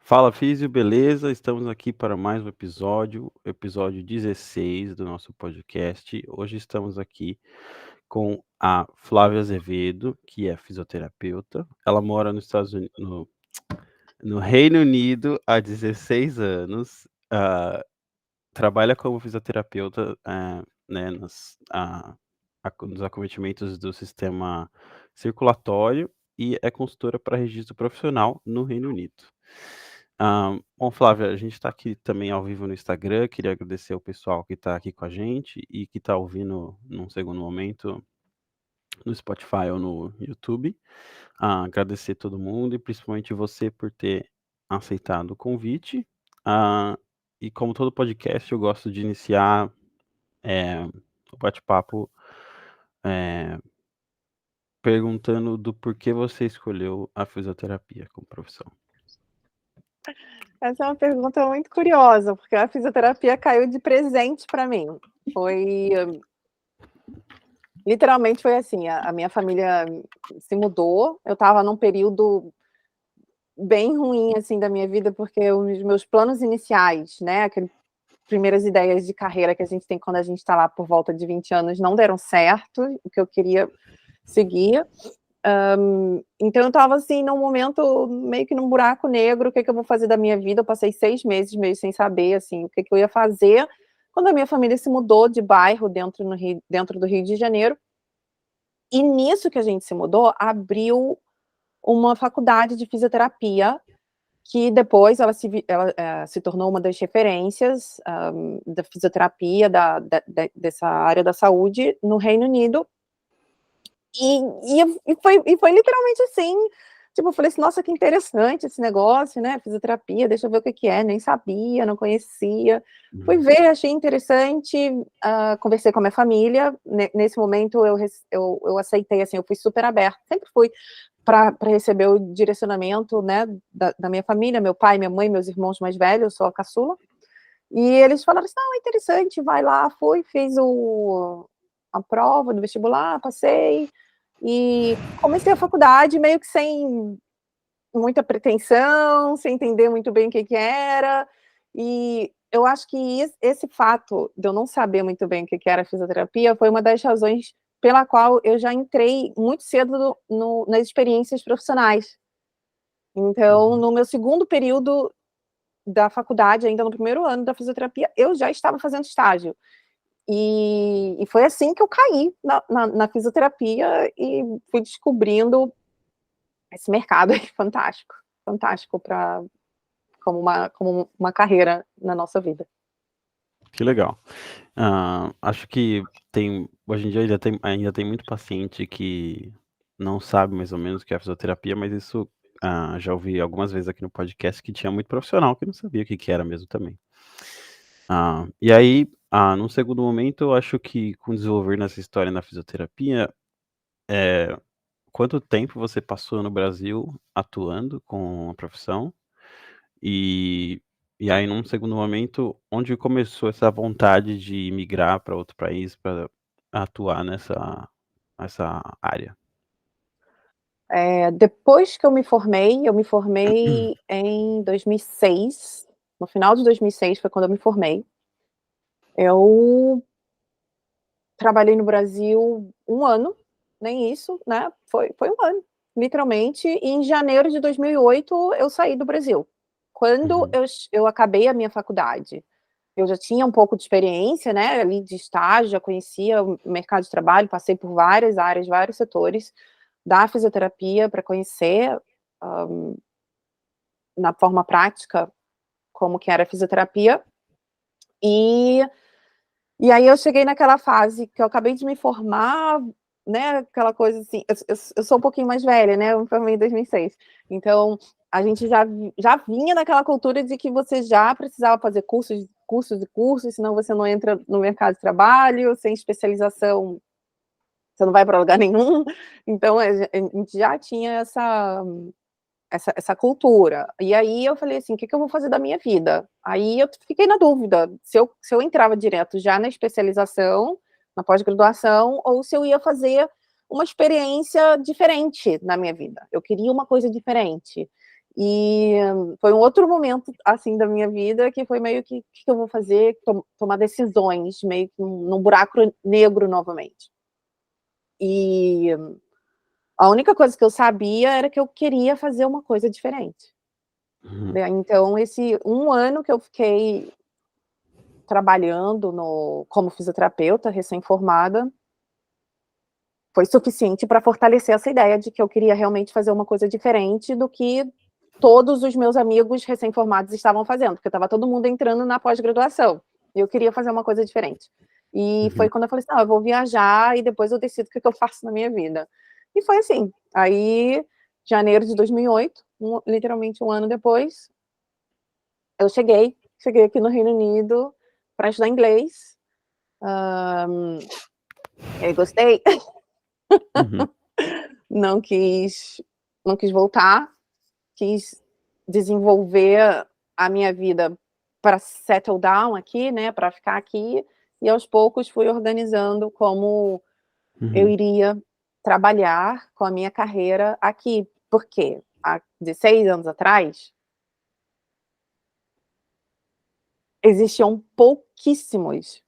Fala, Físio, beleza? Estamos aqui para mais um episódio 16 do nosso podcast. Hoje estamos aqui com a Flávia Azevedo, que é fisioterapeuta. Ela mora nos Estados Unidos, no Reino Unido há 16 anos. Trabalha como fisioterapeuta, né, nos acometimentos do sistema circulatório e é consultora para registro profissional no Reino Unido. Bom, Flávia, a gente está aqui também ao vivo no Instagram. Queria agradecer ao pessoal que está aqui com a gente e que está ouvindo num segundo momento no Spotify ou no YouTube. Agradecer todo mundo e principalmente você por ter aceitado o convite. Ah, e como todo podcast, eu gosto de iniciar o bate-papo perguntando do porquê você escolheu a fisioterapia como profissão. Essa é uma pergunta muito curiosa, porque a fisioterapia caiu de presente para mim. Literalmente foi assim, a minha família se mudou, eu estava num período bem ruim, assim, da minha vida, porque os meus planos iniciais, né, aquelas primeiras ideias de carreira que a gente tem quando a gente está lá por volta de 20 anos, não deram certo, o que eu queria seguir. Então eu estava assim, num momento meio que num buraco negro, o que eu vou fazer da minha vida? Eu passei 6 meses meio sem saber assim, o que eu ia fazer, quando a minha família se mudou de bairro dentro do Rio de Janeiro, e nisso que a gente se mudou, abriu uma faculdade de fisioterapia, que depois ela se tornou uma das referências da fisioterapia dessa área da saúde no Reino Unido. E foi literalmente assim, tipo, eu falei assim, nossa, que interessante esse negócio, né, fisioterapia, deixa eu ver o que é, nem sabia, não conhecia, fui ver, achei interessante, conversei com a minha família, nesse momento eu aceitei, assim, eu fui super aberta, sempre fui para receber o direcionamento, né, da minha família, meu pai, minha mãe, meus irmãos mais velhos, eu sou a caçula, e eles falaram assim, não, é interessante, vai lá, fiz a prova do vestibular, passei, e comecei a faculdade meio que sem muita pretensão, sem entender muito bem o que era, e eu acho que esse fato de eu não saber muito bem o que era fisioterapia foi uma das razões pela qual eu já entrei muito cedo nas experiências profissionais. Então, no meu segundo período da faculdade, ainda no primeiro ano da fisioterapia, eu já estava fazendo estágio. E foi assim que eu caí na fisioterapia e fui descobrindo esse mercado aí fantástico, fantástico como uma carreira na nossa vida. Que legal. Acho que hoje em dia ainda tem muito paciente que não sabe mais ou menos o que é fisioterapia, mas isso já ouvi algumas vezes aqui no podcast que tinha muito profissional que não sabia o que que era mesmo também. E aí, num segundo momento, eu acho que com o desenvolver nessa história na fisioterapia, quanto tempo você passou no Brasil atuando com a profissão? E, e aí, num segundo momento, onde começou essa vontade de migrar para outro país para atuar nessa área? Depois que eu me formei em 2006, no final de 2006 foi quando eu me formei. Eu trabalhei no Brasil 1 ano, nem isso, né, foi 1 ano, literalmente, e em janeiro de 2008 eu saí do Brasil. Quando Uhum. eu acabei a minha faculdade, eu já tinha um pouco de experiência, né, ali de estágio, já conhecia o mercado de trabalho, passei por várias áreas, vários setores da fisioterapia para conhecer, hã, na forma prática, como que era a fisioterapia. E E aí eu cheguei naquela fase que eu acabei de me formar, né, aquela coisa assim, eu sou um pouquinho mais velha, né, eu me formei em 2006, então a gente já vinha naquela cultura de que você já precisava fazer cursos e cursos, senão você não entra no mercado de trabalho, sem especialização você não vai para lugar nenhum, então a gente já tinha essa cultura. E aí eu falei assim: "O que que eu vou fazer da minha vida?". Aí eu fiquei na dúvida se eu entrava direto já na especialização, na pós-graduação, ou se eu ia fazer uma experiência diferente na minha vida. Eu queria uma coisa diferente. E foi um outro momento, assim, da minha vida, que foi meio que, o que eu vou fazer? Tomar decisões, meio que num buraco negro novamente. E a única coisa que eu sabia era que eu queria fazer uma coisa diferente. Então, esse 1 ano que eu fiquei trabalhando como fisioterapeuta, recém-formada, foi suficiente para fortalecer essa ideia de que eu queria realmente fazer uma coisa diferente do que todos os meus amigos recém-formados estavam fazendo, porque estava todo mundo entrando na pós-graduação, e eu queria fazer uma coisa diferente. E foi quando eu falei assim, eu vou viajar e depois eu decido o que eu faço na minha vida. E foi assim. Aí, janeiro de 2008, literalmente 1 ano depois, eu cheguei aqui no Reino Unido para estudar inglês. Eu gostei. Não quis voltar, quis desenvolver a minha vida para settle down aqui, né, para ficar aqui, e aos poucos fui organizando como eu iria trabalhar com a minha carreira aqui. Porque há 16 anos atrás existiam pouquíssimos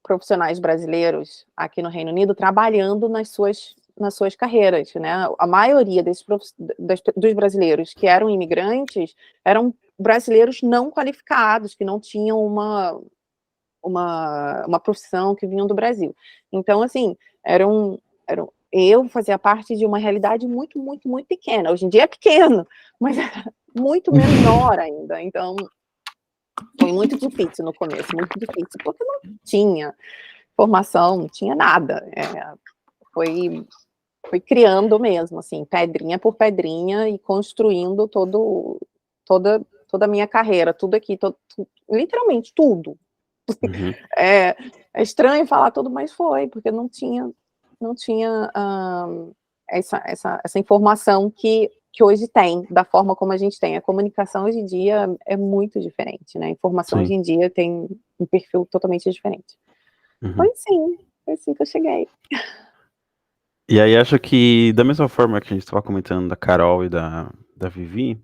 profissionais brasileiros aqui no Reino Unido trabalhando nas suas carreiras, né? A maioria dos brasileiros que eram imigrantes eram brasileiros não qualificados, que não tinham uma profissão, que vinham do Brasil. Então, assim, eu fazia parte de uma realidade muito, muito, muito pequena. Hoje em dia é pequeno, mas era muito menor ainda. Então, foi muito difícil no começo, muito difícil, porque não tinha formação, não tinha nada. Foi criando mesmo, assim, pedrinha por pedrinha e construindo toda a minha carreira, tudo aqui, literalmente tudo. É estranho falar tudo, mas foi, porque não tinha essa informação que hoje tem, da forma como a gente tem. A comunicação hoje em dia é muito diferente, né? A informação hoje em dia tem um perfil totalmente diferente. Foi assim que eu cheguei. E aí acho que da mesma forma que a gente estava comentando da Carol e da Vivi,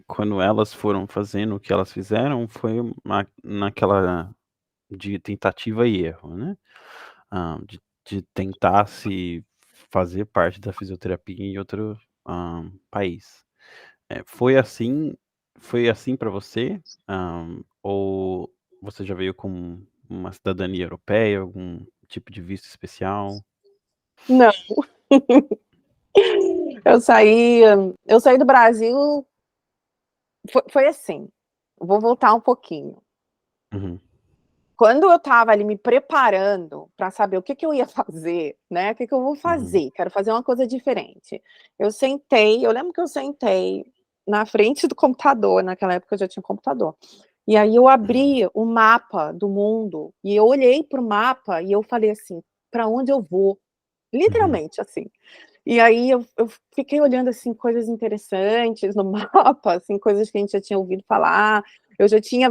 quando elas foram fazendo o que elas fizeram, foi naquela de tentativa e erro, né? De tentar se fazer parte da fisioterapia em outro país. Foi assim para você? Ou você já veio com uma cidadania europeia, algum tipo de visto especial? Não. Eu saí do Brasil, foi assim, vou voltar um pouquinho. Quando eu estava ali me preparando para saber o que eu ia fazer, né, o que eu vou fazer, quero fazer uma coisa diferente. Eu lembro que eu sentei na frente do computador, naquela época eu já tinha computador, e aí eu abri o mapa do mundo, e eu olhei para o mapa e eu falei assim: "Para onde eu vou?", literalmente assim. E aí eu fiquei olhando, assim, coisas interessantes no mapa, assim, coisas que a gente já tinha ouvido falar. Eu já tinha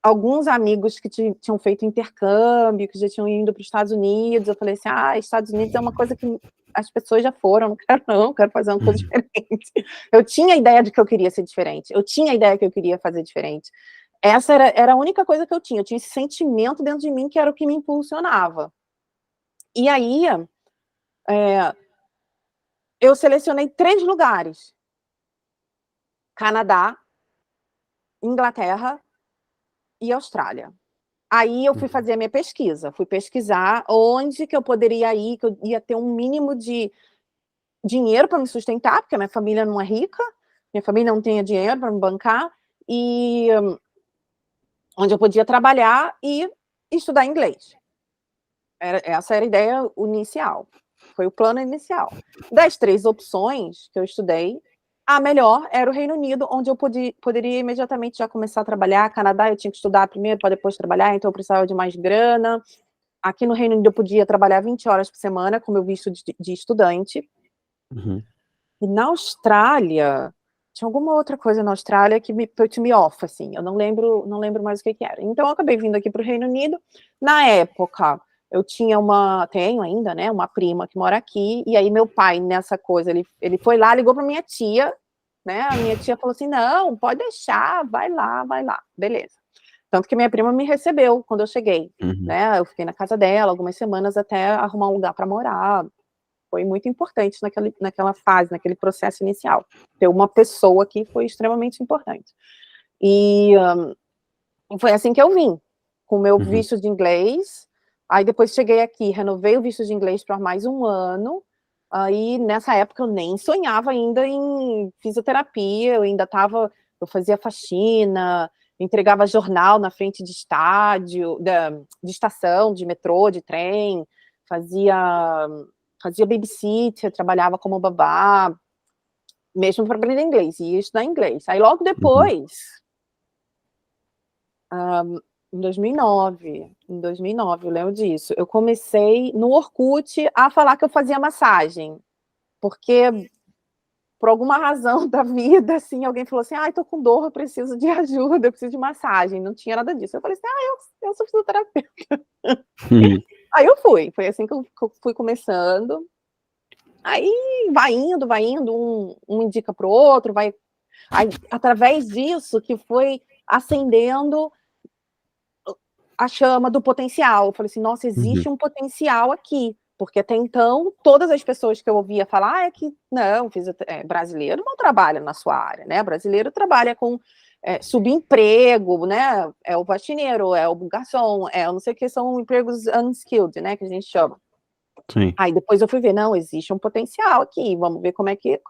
alguns amigos que tinham feito intercâmbio, que já tinham ido para os Estados Unidos. Eu falei assim: Estados Unidos é uma coisa que as pessoas já foram, não quero não, quero fazer uma coisa diferente. Eu tinha a ideia de que eu queria ser diferente, eu tinha a ideia que eu queria fazer diferente. Essa era a única coisa que eu tinha esse sentimento dentro de mim que era o que me impulsionava. E aí, eu selecionei 3 lugares: Canadá, Inglaterra e Austrália. Aí eu fui fazer a minha pesquisa, fui pesquisar onde que eu poderia ir, que eu ia ter um mínimo de dinheiro para me sustentar, porque a minha família não é rica, minha família não tinha dinheiro para me bancar, e onde eu podia trabalhar e estudar inglês. Essa era a ideia inicial, foi o plano inicial. Das 3 opções que eu estudei, a melhor era o Reino Unido, onde eu poderia imediatamente já começar a trabalhar. Canadá eu tinha que estudar primeiro para depois trabalhar, então eu precisava de mais grana. Aqui no Reino Unido eu podia trabalhar 20 horas por semana com meu visto de estudante. E na Austrália, tinha alguma outra coisa na Austrália que put me off, assim, eu não lembro mais o que era. Então eu acabei vindo aqui para o Reino Unido. Na época, eu tenho ainda, né, uma prima que mora aqui, e aí meu pai, nessa coisa, ele foi lá, ligou para minha tia, né? A minha tia falou assim, não, pode deixar, vai lá, beleza. Tanto que minha prima me recebeu quando eu cheguei, né? Eu fiquei na casa dela algumas semanas até arrumar um lugar para morar. Foi muito importante naquela fase, naquele processo inicial. Ter uma pessoa aqui foi extremamente importante. E foi assim que eu vim, com o meu visto de inglês. Aí depois cheguei aqui, renovei o visto de inglês por mais um ano. Aí nessa época eu nem sonhava ainda em fisioterapia, eu fazia faxina, entregava jornal na frente de de estação, de metrô, de trem, fazia babysitter, trabalhava como babá, mesmo para aprender inglês, ia estudar inglês. Aí logo depois, em 2009, eu lembro disso, eu comecei no Orkut a falar que eu fazia massagem, porque por alguma razão da vida, assim, alguém falou assim, tô com dor, eu preciso de ajuda, eu preciso de massagem, não tinha nada disso. Eu falei assim, eu sou fisioterapeuta. Aí eu foi assim que eu fui começando. Aí vai indo, um indica para o outro, aí, através disso que foi acendendo a chama do potencial. Eu falei assim, nossa, existe um potencial aqui, porque até então, todas as pessoas que eu ouvia falar, é que não, brasileiro não trabalha na sua área, né? Brasileiro trabalha com subemprego, né? É o faxineiro, é o garçom, não sei o que, são empregos unskilled, né? Que a gente chama. Sim. Aí depois eu fui ver, não, existe um potencial aqui, vamos ver como é que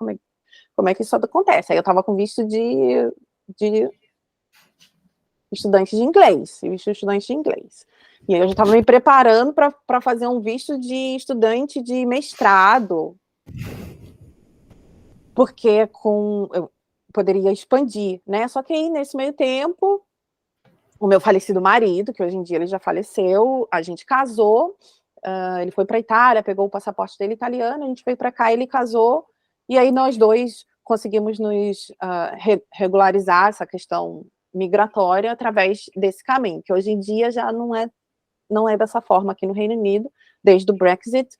isso acontece. Aí eu estava com visto de estudante de inglês, E aí eu já estava me preparando para fazer um visto de estudante de mestrado, porque eu poderia expandir, né? Só que aí, nesse meio tempo, o meu falecido marido, que hoje em dia ele já faleceu, a gente casou, ele foi para a Itália, pegou o passaporte dele italiano, a gente veio para cá, ele casou, e aí nós dois conseguimos nos regularizar essa questão migratória através desse caminho, que hoje em dia já não é dessa forma aqui no Reino Unido. Desde o Brexit,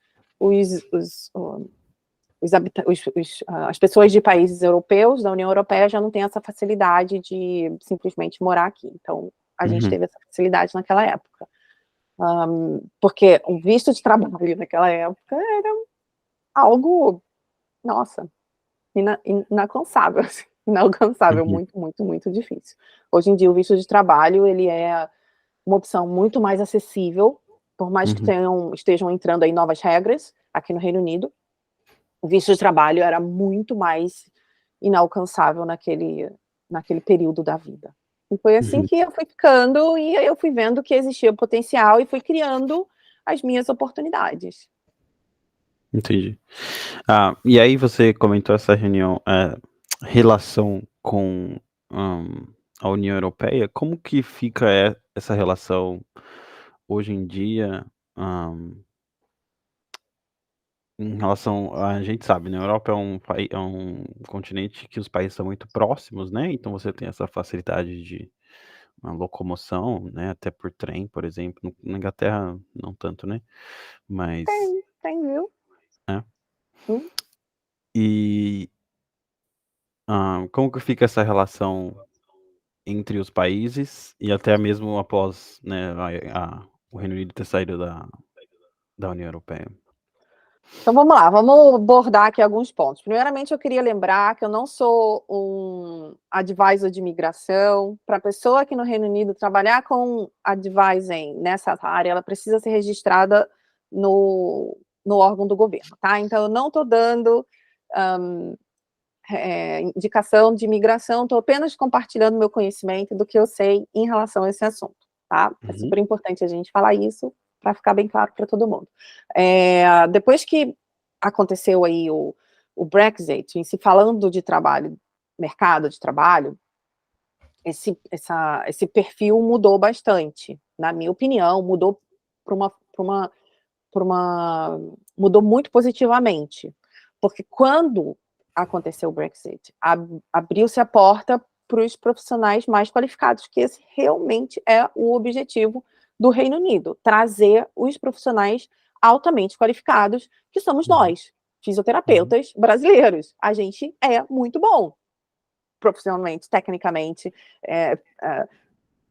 as pessoas de países europeus, da União Europeia, já não têm essa facilidade de simplesmente morar aqui. Então, a gente teve essa facilidade naquela época. Porque o visto de trabalho naquela época era algo, nossa, inalcançável, muito, muito, muito difícil. Hoje em dia, o visto de trabalho, ele é uma opção muito mais acessível, por mais que estejam entrando aí novas regras aqui no Reino Unido, o visto de trabalho era muito mais inalcançável naquele período da vida. E foi assim que eu fui ficando, e aí eu fui vendo que existia potencial e fui criando as minhas oportunidades. Entendi. E aí você comentou essa relação com a União Europeia. Como que fica essa relação hoje em dia, em relação a gente sabe, né, a Europa é um continente que os países são muito próximos, né, então você tem essa facilidade de uma locomoção, né, até por trem, por exemplo. Na Inglaterra não tanto, né, mas Tem, viu? é. E como que fica essa relação entre os países e até mesmo após, né, o Reino Unido ter saído da União Europeia? Então vamos lá, vamos abordar aqui alguns pontos. Primeiramente, eu queria lembrar que eu não sou um advisor de imigração. Para a pessoa aqui no Reino Unido trabalhar com advising nessa área, ela precisa ser registrada no órgão do governo, tá? Então, eu não estou dando indicação de imigração, estou apenas compartilhando meu conhecimento do que eu sei em relação a esse assunto, tá? É super importante a gente falar isso para ficar bem claro para todo mundo. Depois que aconteceu aí o Brexit, em se falando de trabalho, mercado de trabalho, esse perfil mudou bastante, na minha opinião, mudou mudou muito positivamente, porque quando aconteceu o Brexit, abriu-se a porta para os profissionais mais qualificados, que esse realmente é o objetivo do Reino Unido, trazer os profissionais altamente qualificados, que somos nós, fisioterapeutas brasileiros. A gente é muito bom. profissionalmente, tecnicamente.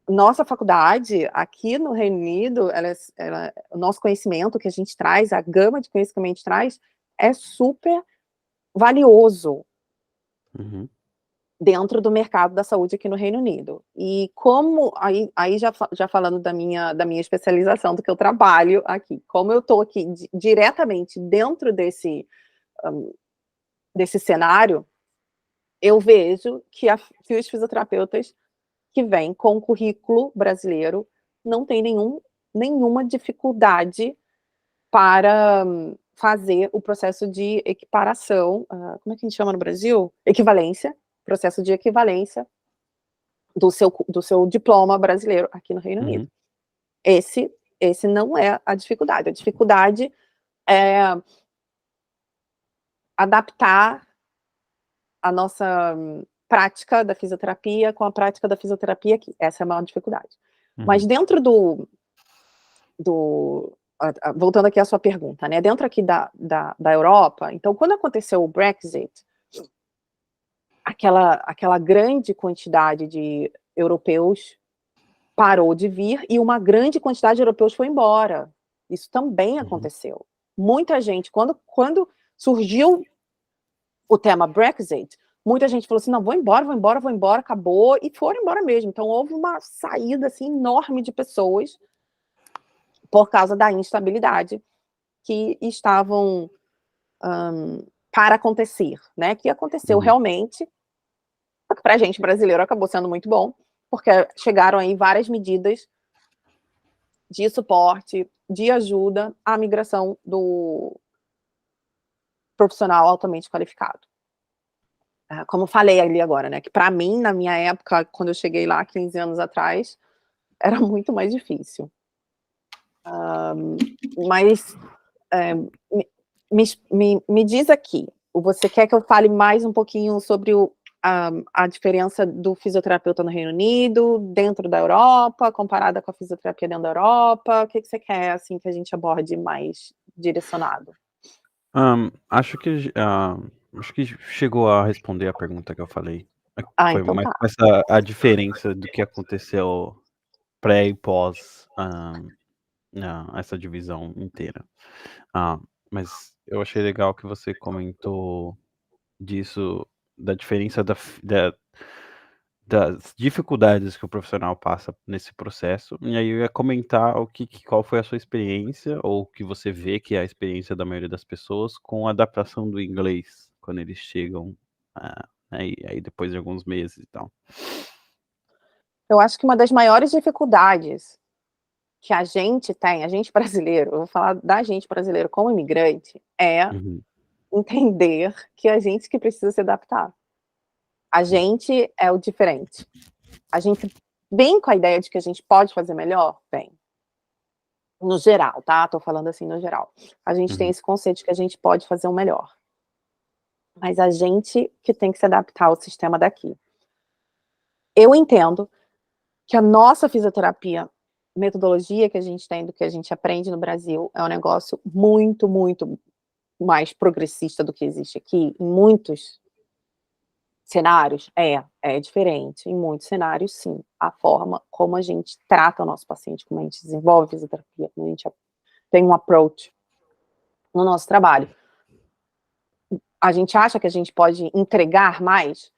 Nossa faculdade, aqui no Reino Unido, o nosso conhecimento que a gente traz, a gama de conhecimento que a gente traz, é super valioso dentro do mercado da saúde aqui no Reino Unido. E como, aí já falando da minha especialização, do que eu trabalho aqui, como eu estou aqui diretamente dentro desse cenário, eu vejo que os fisioterapeutas que vêm com o currículo brasileiro não tem nenhuma dificuldade para fazer o processo de equiparação, como é que a gente chama no Brasil? Equivalência, processo de equivalência do seu diploma brasileiro aqui no Reino Unido. Esse não é a dificuldade. A dificuldade é adaptar a nossa prática da fisioterapia com a prática da fisioterapia aqui. Essa é a maior dificuldade. Mas dentro voltando aqui à sua pergunta, né? Dentro aqui da Europa, então, quando aconteceu o Brexit, aquela grande quantidade de europeus parou de vir e uma grande quantidade de europeus foi embora. Isso também aconteceu. Muita gente, quando surgiu o tema Brexit, muita gente falou assim, não, vou embora, acabou, e foram embora mesmo. Então, houve uma saída, assim, enorme de pessoas por causa da instabilidade que estavam para acontecer, né? Que aconteceu realmente, para a gente brasileiro acabou sendo muito bom, porque chegaram aí várias medidas de suporte, de ajuda à migração do profissional altamente qualificado. Como falei ali agora, né? Que para mim, na minha época, quando eu cheguei lá 15 anos atrás, era muito mais difícil. Mas me diz aqui, você quer que eu fale mais um pouquinho sobre a diferença do fisioterapeuta no Reino Unido, dentro da Europa, comparada com a fisioterapia dentro da Europa? O que você quer, assim, que a gente aborde mais direcionado? Acho que chegou a responder a pergunta que eu falei. Foi Então mais tá. a diferença do que aconteceu pré e pós essa divisão inteira. Mas eu achei legal que você comentou disso, da diferença das dificuldades que o profissional passa nesse processo, e aí eu ia comentar qual foi a sua experiência, ou o que você vê que é a experiência da maioria das pessoas com a adaptação do inglês, quando eles chegam, aí depois de alguns meses e tal. Eu acho que uma das maiores dificuldades que a gente brasileiro, eu vou falar da gente brasileiro como imigrante, é entender que a gente que precisa se adaptar. A gente é o diferente. A gente vem com a ideia de que a gente pode fazer melhor? Vem. No geral, tá? Tô falando assim no geral. A gente tem esse conceito de que a gente pode fazer o melhor. Mas a gente que tem que se adaptar ao sistema daqui. Eu entendo que a nossa fisioterapia, metodologia que a gente tem, do que a gente aprende no Brasil, é um negócio muito, muito mais progressista do que existe aqui. Em muitos cenários, é diferente. Em muitos cenários, sim. A forma como a gente trata o nosso paciente, como a gente desenvolve fisioterapia, como a gente tem um approach no nosso trabalho. A gente acha que a gente pode entregar mais?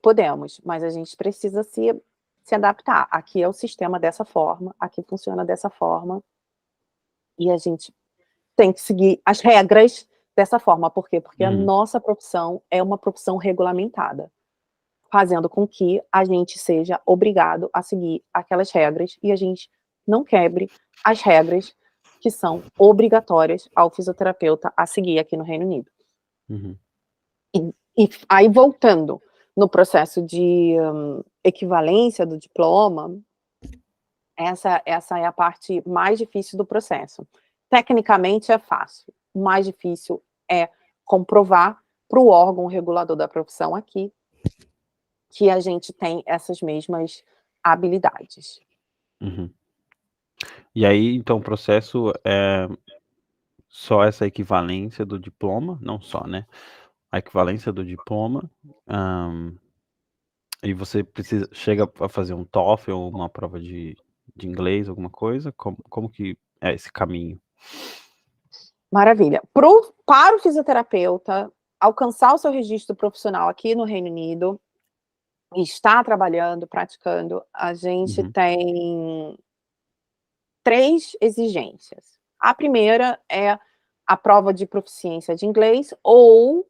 Podemos, mas a gente precisa se adaptar. Aqui é o sistema dessa forma, aqui funciona dessa forma, e a gente tem que seguir as regras dessa forma. Por quê? Porque a nossa profissão é uma profissão regulamentada, fazendo com que a gente seja obrigado a seguir aquelas regras e a gente não quebre as regras que são obrigatórias ao fisioterapeuta a seguir aqui no Reino Unido. E aí, voltando no processo de equivalência do diploma, essa é a parte mais difícil do processo. Tecnicamente é fácil, o mais difícil é comprovar para o órgão regulador da profissão aqui que a gente tem essas mesmas habilidades. E aí, então, o processo é só essa equivalência do diploma, não só, né? A equivalência do diploma, E você chega a fazer um TOEFL ou uma prova de inglês, alguma coisa? Como que é esse caminho? Maravilha. Para o fisioterapeuta alcançar o seu registro profissional aqui no Reino Unido e estar trabalhando, praticando, a gente Uhum, tem 3 exigências. A primeira é a prova de proficiência de inglês ou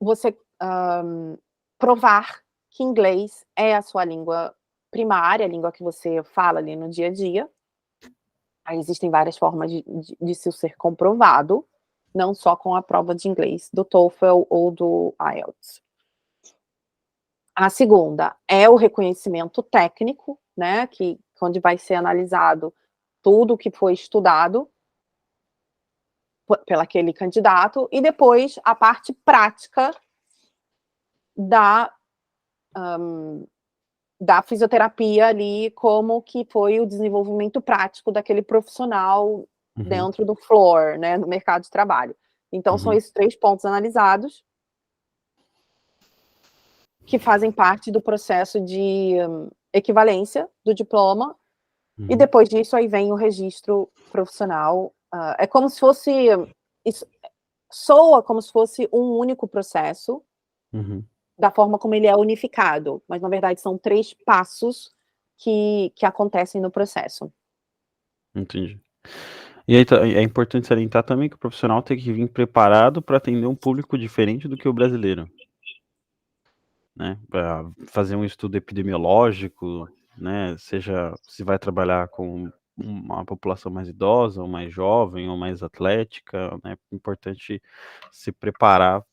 você, provar que inglês é a sua língua primária, a língua que você fala ali no dia a dia. Aí existem várias formas de isso ser comprovado, não só com a prova de inglês do TOEFL ou do IELTS. A segunda é o reconhecimento técnico, né, onde vai ser analisado tudo o que foi estudado pelo aquele candidato, e depois a parte prática da, da fisioterapia ali, como que foi o desenvolvimento prático daquele profissional uhum, dentro do floor, né, no mercado de trabalho. Então são uhum, esses 3 pontos analisados, que fazem parte do processo de equivalência do diploma, e uhum, depois disso aí vem o registro profissional. É como se fosse, isso soa como se fosse um único processo, uhum. da forma como ele é unificado, mas na verdade são 3 passos que acontecem no processo. Entendi. E aí é importante salientar também que o profissional tem que vir preparado para atender um público diferente do que o brasileiro, né, pra fazer um estudo epidemiológico, né, seja se vai trabalhar com uma população mais idosa ou mais jovem ou mais atlética, né, é importante se preparar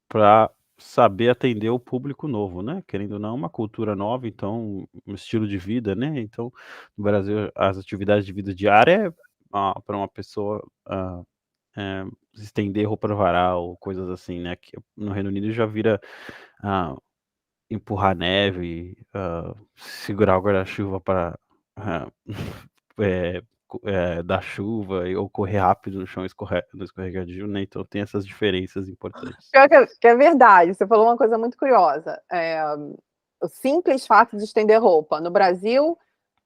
para saber atender o público novo, né, querendo ou não, uma cultura nova, então, um estilo de vida, né, então, no Brasil as atividades de vida diária é, para uma pessoa, estender roupa no varal, coisas assim, né, que no Reino Unido já vira, ah, empurrar neve, segurar o guarda-chuva para, dar chuva ou correr rápido no chão no escorregadio, né, então tem essas diferenças importantes. Pior que é verdade, você falou uma coisa muito curiosa, o simples fato de estender roupa. No Brasil,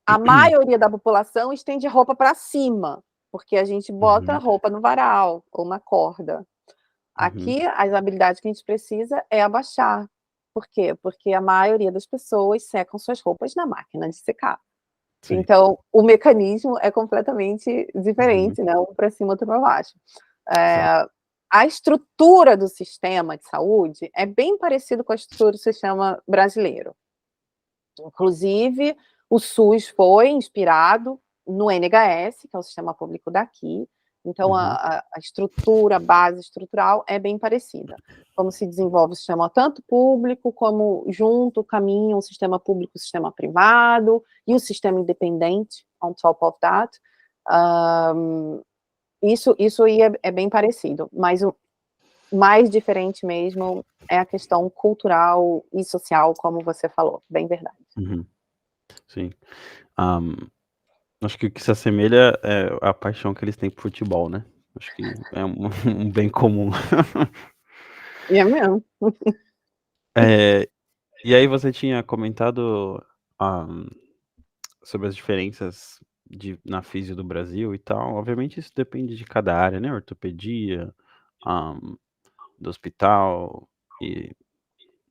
a maioria da população estende roupa para cima, porque a gente bota Uhum, roupa no varal ou na corda. uhum, Aqui, as habilidades que a gente precisa é abaixar. Por quê? Porque a maioria das pessoas secam suas roupas na máquina de secar. sim. Então, o mecanismo é completamente Uhum, diferente, né? Um para cima, outro para baixo. exato. A estrutura do sistema de saúde é bem parecido com a estrutura do sistema brasileiro. Inclusive, o SUS foi inspirado no NHS, que é o sistema público daqui. Então, Uhum, a estrutura, a base estrutural é bem parecida. Como se desenvolve o sistema tanto público, como junto caminha um sistema público e um sistema privado, e o sistema independente, on top of that. Um, isso aí é bem parecido, mas o mais diferente mesmo é a questão cultural e social, como você falou, bem verdade. uhum, sim. Ah, acho que o que se assemelha é a paixão que eles têm por futebol, né. Acho que é um um bem comum. E é mesmo. Eh, e aí você tinha comentado, ah, sobre as diferenças na físio do Brasil e tal. Obviamente isso depende de cada área, né, ortopedia, ah, do hospital e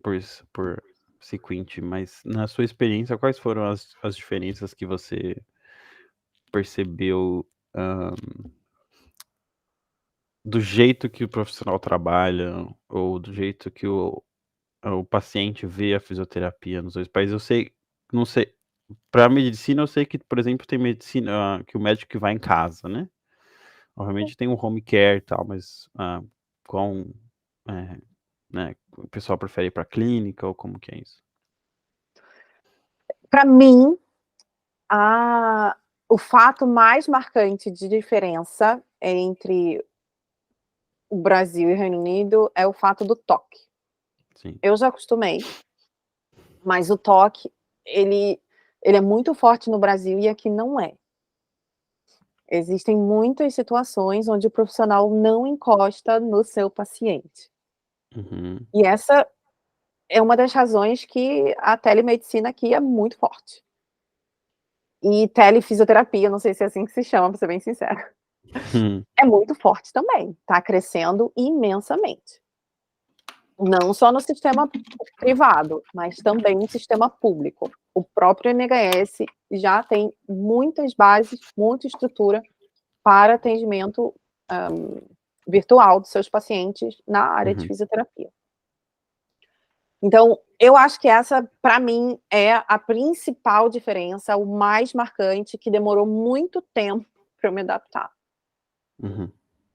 por seguinte, mas na sua experiência, quais foram as diferenças que você percebeu, hã, do jeito que o profissional trabalha ou do jeito que o paciente vê a fisioterapia nos 2 países? Eu sei não sei, pra medicina eu sei que, por exemplo, tem medicina que o médico que vai em casa, né. Obviamente tem um home care e tal, mas, com, eh, né, o pessoal prefere ir pra clínica ou como que é isso? Para mim, a o fato mais marcante de diferença entre o Brasil e o Reino Unido é o fato do toque. Sim. Eu já acostumei, mas o toque, ele ele é muito forte no Brasil e aqui não é. Existem muitas situações onde o profissional não encosta no seu paciente. Uhum. E essa é uma das razões que a telemedicina aqui é muito forte. E telefisioterapia, não sei se é assim que se chama, para ser bem sincera, é muito forte também, está crescendo imensamente. Não só no sistema privado, mas também no sistema público. O próprio NHS já tem muitas bases, muita estrutura para atendimento virtual dos seus pacientes na área de fisioterapia. Então, eu acho que essa, para mim, é a principal diferença, o mais marcante, que demorou muito tempo para eu me adaptar.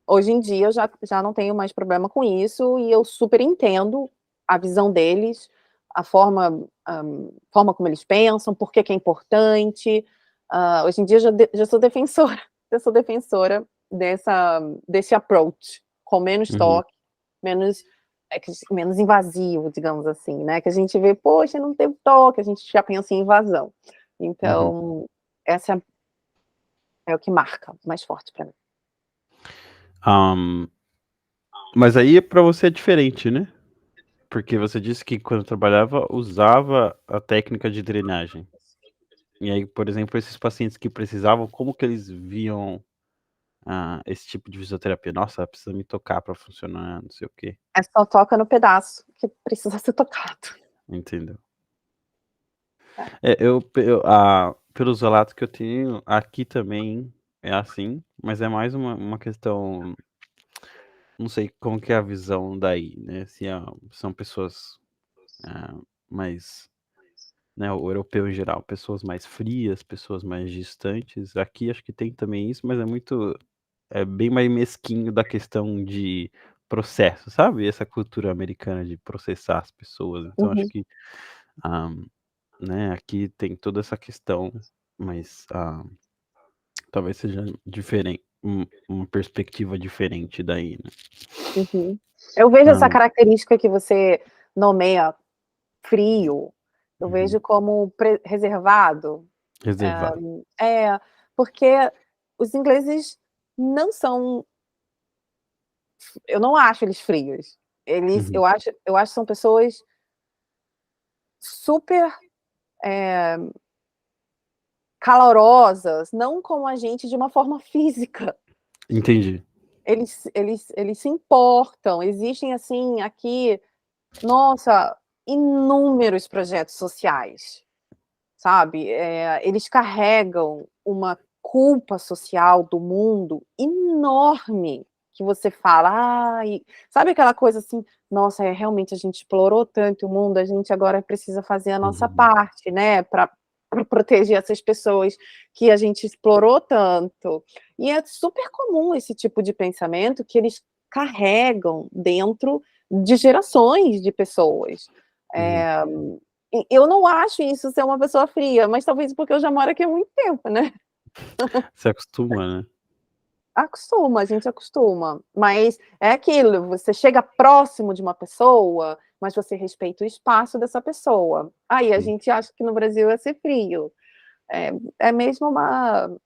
Hoje em dia, eu já não tenho mais problema com isso, e eu super entendo a visão deles, a forma como eles pensam, por que é importante. Hoje em dia, já sou defensora desse approach, com menos toque, menos invasivo, digamos assim, né? Que a gente vê, poxa, não teve toque, a gente já pensa em invasão. Então, essa é o que marca mais forte para mim. Mas aí para você é diferente, né? Porque você disse que quando trabalhava usava a técnica de drenagem. E aí, por exemplo, esses pacientes que precisavam, como que eles viam esse tipo de fisioterapia? Nossa, precisa me tocar para funcionar, não sei o quê. É só toca no pedaço que precisa ser tocado. Entendeu? Pelos relatos que eu tenho, aqui também é assim, mas é mais uma questão, não sei como que é a visão daí, né? Se são pessoas mais, né, o europeu em geral, pessoas mais frias, pessoas mais distantes. Aqui acho que tem também isso, mas é bem mais mesquinho da questão de processo, sabe? Essa cultura americana de processar as pessoas. Então acho que, né, aqui tem toda essa questão, mas talvez seja diferente, uma perspectiva diferente daí, né? Eu vejo essa característica que você nomeia frio, eu vejo como reservado. Reservado. Porque os ingleses não são, eu não acho eles frios. Eu acho que são pessoas super calorosas, não como a gente de uma forma física. Entendi. Eles se importam. Existem, assim, aqui, nossa, inúmeros projetos sociais, sabe? Eles carregam uma culpa social do mundo enorme, que você fala, sabe aquela coisa assim, nossa, realmente a gente explorou tanto o mundo, a gente agora precisa fazer a nossa parte, né, para proteger essas pessoas que a gente explorou tanto. E é super comum esse tipo de pensamento que eles carregam dentro de gerações de pessoas. Eu não acho isso ser uma pessoa fria, mas talvez porque eu já moro aqui há muito tempo, né? Se acostuma, né? A gente acostuma, mas é aquilo, você chega próximo de uma pessoa, mas você respeita o espaço dessa pessoa. Aí a gente acha que no Brasil é ser frio. É mesmo uma É cultura.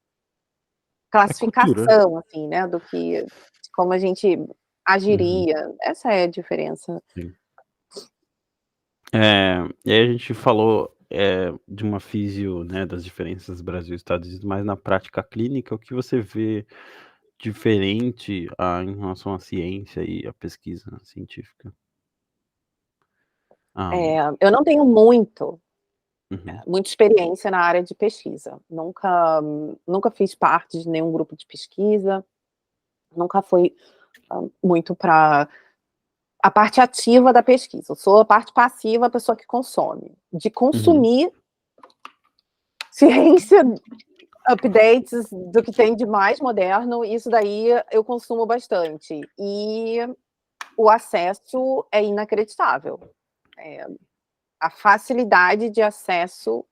classificação, assim, né, de como a gente agiria. Essa é a diferença. Sim. E aí a gente falou, de uma físio, né, das diferenças Brasil e Estados Unidos, mas na prática clínica, o que você vê diferente, em relação à ciência e à pesquisa científica? Eu não tenho Uhum, muita experiência na área de pesquisa. Nunca fiz parte de nenhum grupo de pesquisa, nunca fui muito para a parte ativa da pesquisa. Eu sou a parte passiva, a pessoa que consome. De uhum, consumir ciência, updates do que tem de mais moderno, isso daí eu consumo bastante. E o acesso é inacreditável. A facilidade de acesso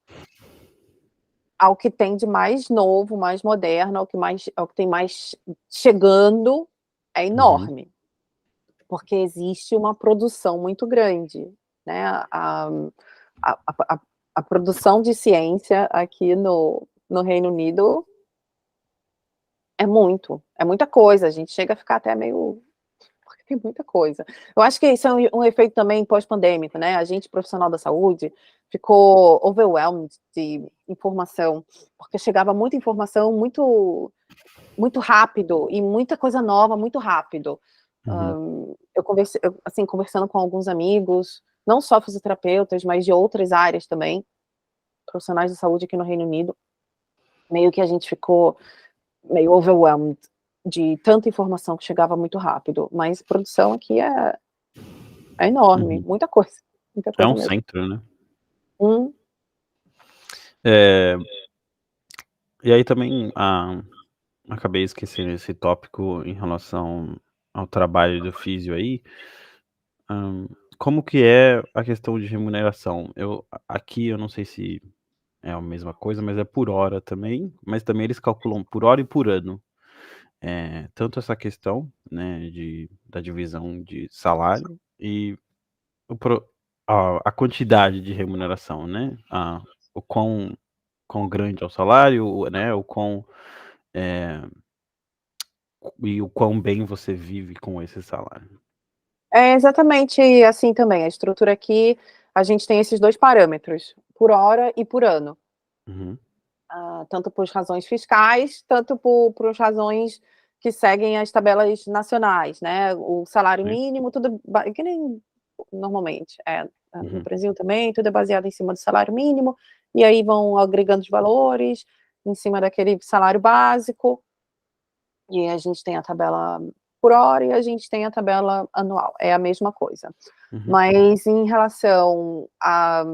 ao que tem de mais novo, mais moderno, ao que tem mais chegando, é uhum, enorme, porque existe uma produção muito grande, né? A produção de ciência aqui no Reino Unido é muita coisa, a gente chega a ficar até meio, Tem muita coisa. Eu acho que isso é um efeito também pós-pandêmico, né? A gente, profissional da saúde, ficou overwhelmed de informação, porque chegava muita informação muito, muito rápido e muita coisa nova muito rápido. Uhum. Assim, conversando com alguns amigos, não só fisioterapeutas, mas de outras áreas também, profissionais de saúde aqui no Reino Unido, meio que a gente ficou meio overwhelmed de tanta informação que chegava muito rápido, mas produção aqui é enorme, Uhum. muita É coisa um mesmo. centro, né? Hum, É, e aí também acabei esquecendo esse tópico em relação ao trabalho do físio aí. Hã, como que é a questão de remuneração? Aqui eu não sei se é a mesma coisa, mas é por hora também, mas também eles calculam por hora e por ano. Tanto essa questão, né, da divisão de salário e o pro a quantidade de remuneração, né, o quão grande é o salário, né, eh, o quão bem você vive com esse salário. é exatamente assim também, a estrutura aqui, a gente tem esses 2 parâmetros, por hora e por ano. Uhum, Tanto por razões fiscais, tanto por razões que seguem as tabelas nacionais, né, o salário sim. mínimo, tudo que nem normalmente, no Uhum, Brasil também, tudo é baseado em cima do salário mínimo, e aí vão agregando os valores, em cima daquele salário básico, e a gente tem a tabela por hora e a gente tem a tabela anual, é a mesma coisa. uhum, Mas em relação à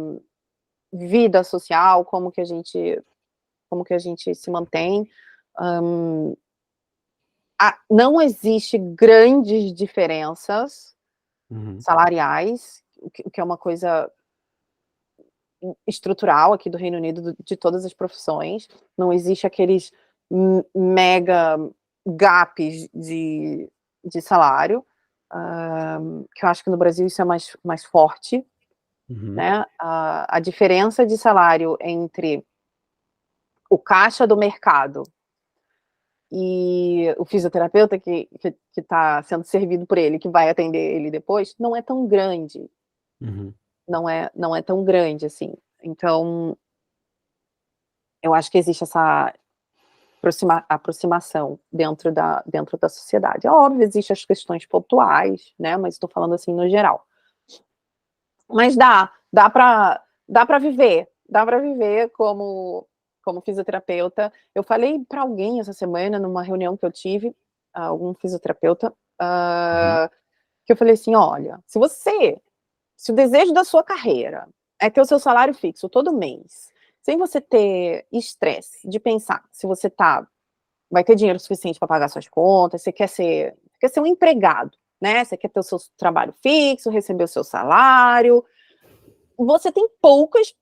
vida social, como que a gente se mantém. Não existe grandes diferenças uhum, salariais, o que é uma coisa estrutural aqui do Reino Unido, de todas as profissões. Não existe aqueles mega gaps de salário, que eu acho que no Brasil isso é mais forte, uhum, né? A diferença de salário entre o caixa do mercado e o fisioterapeuta que tá sendo servido por ele, que vai atender ele depois, não é tão grande, uhum, não é tão grande assim. Então, eu acho que existe essa aproximação dentro da sociedade. É óbvio, existem as questões pontuais, né, mas estou falando assim no geral. Mas dá para viver como fisioterapeuta. Eu falei para alguém essa semana, numa reunião que eu tive, algum fisioterapeuta, uhum, que eu falei assim: olha, se o desejo da sua carreira é ter o seu salário fixo todo mês, sem você ter estresse de pensar se você vai ter dinheiro suficiente para pagar suas contas, você quer ser um empregado, né? Você quer ter o seu trabalho fixo, receber o seu salário, você tem poucas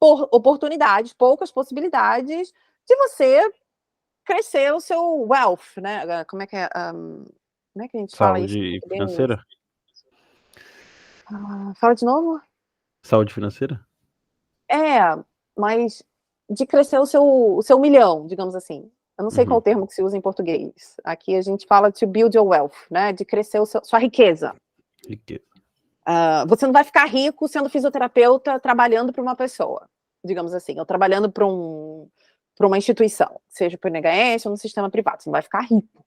oportunidades, poucas possibilidades de você crescer o seu wealth, né? Como é que a gente fala isso em Saúde português? financeira? Fala de novo? Saúde financeira? É, mas de crescer o seu milhão, digamos assim. Eu não sei qual o Uhum, termo que se usa em português. Aqui a gente fala to build your wealth, né? De crescer sua riqueza. riqueza. Você não vai ficar rico sendo fisioterapeuta trabalhando para uma pessoa, digamos assim, ou trabalhando para uma instituição, seja para o NHS ou no sistema privado. Você não vai ficar rico,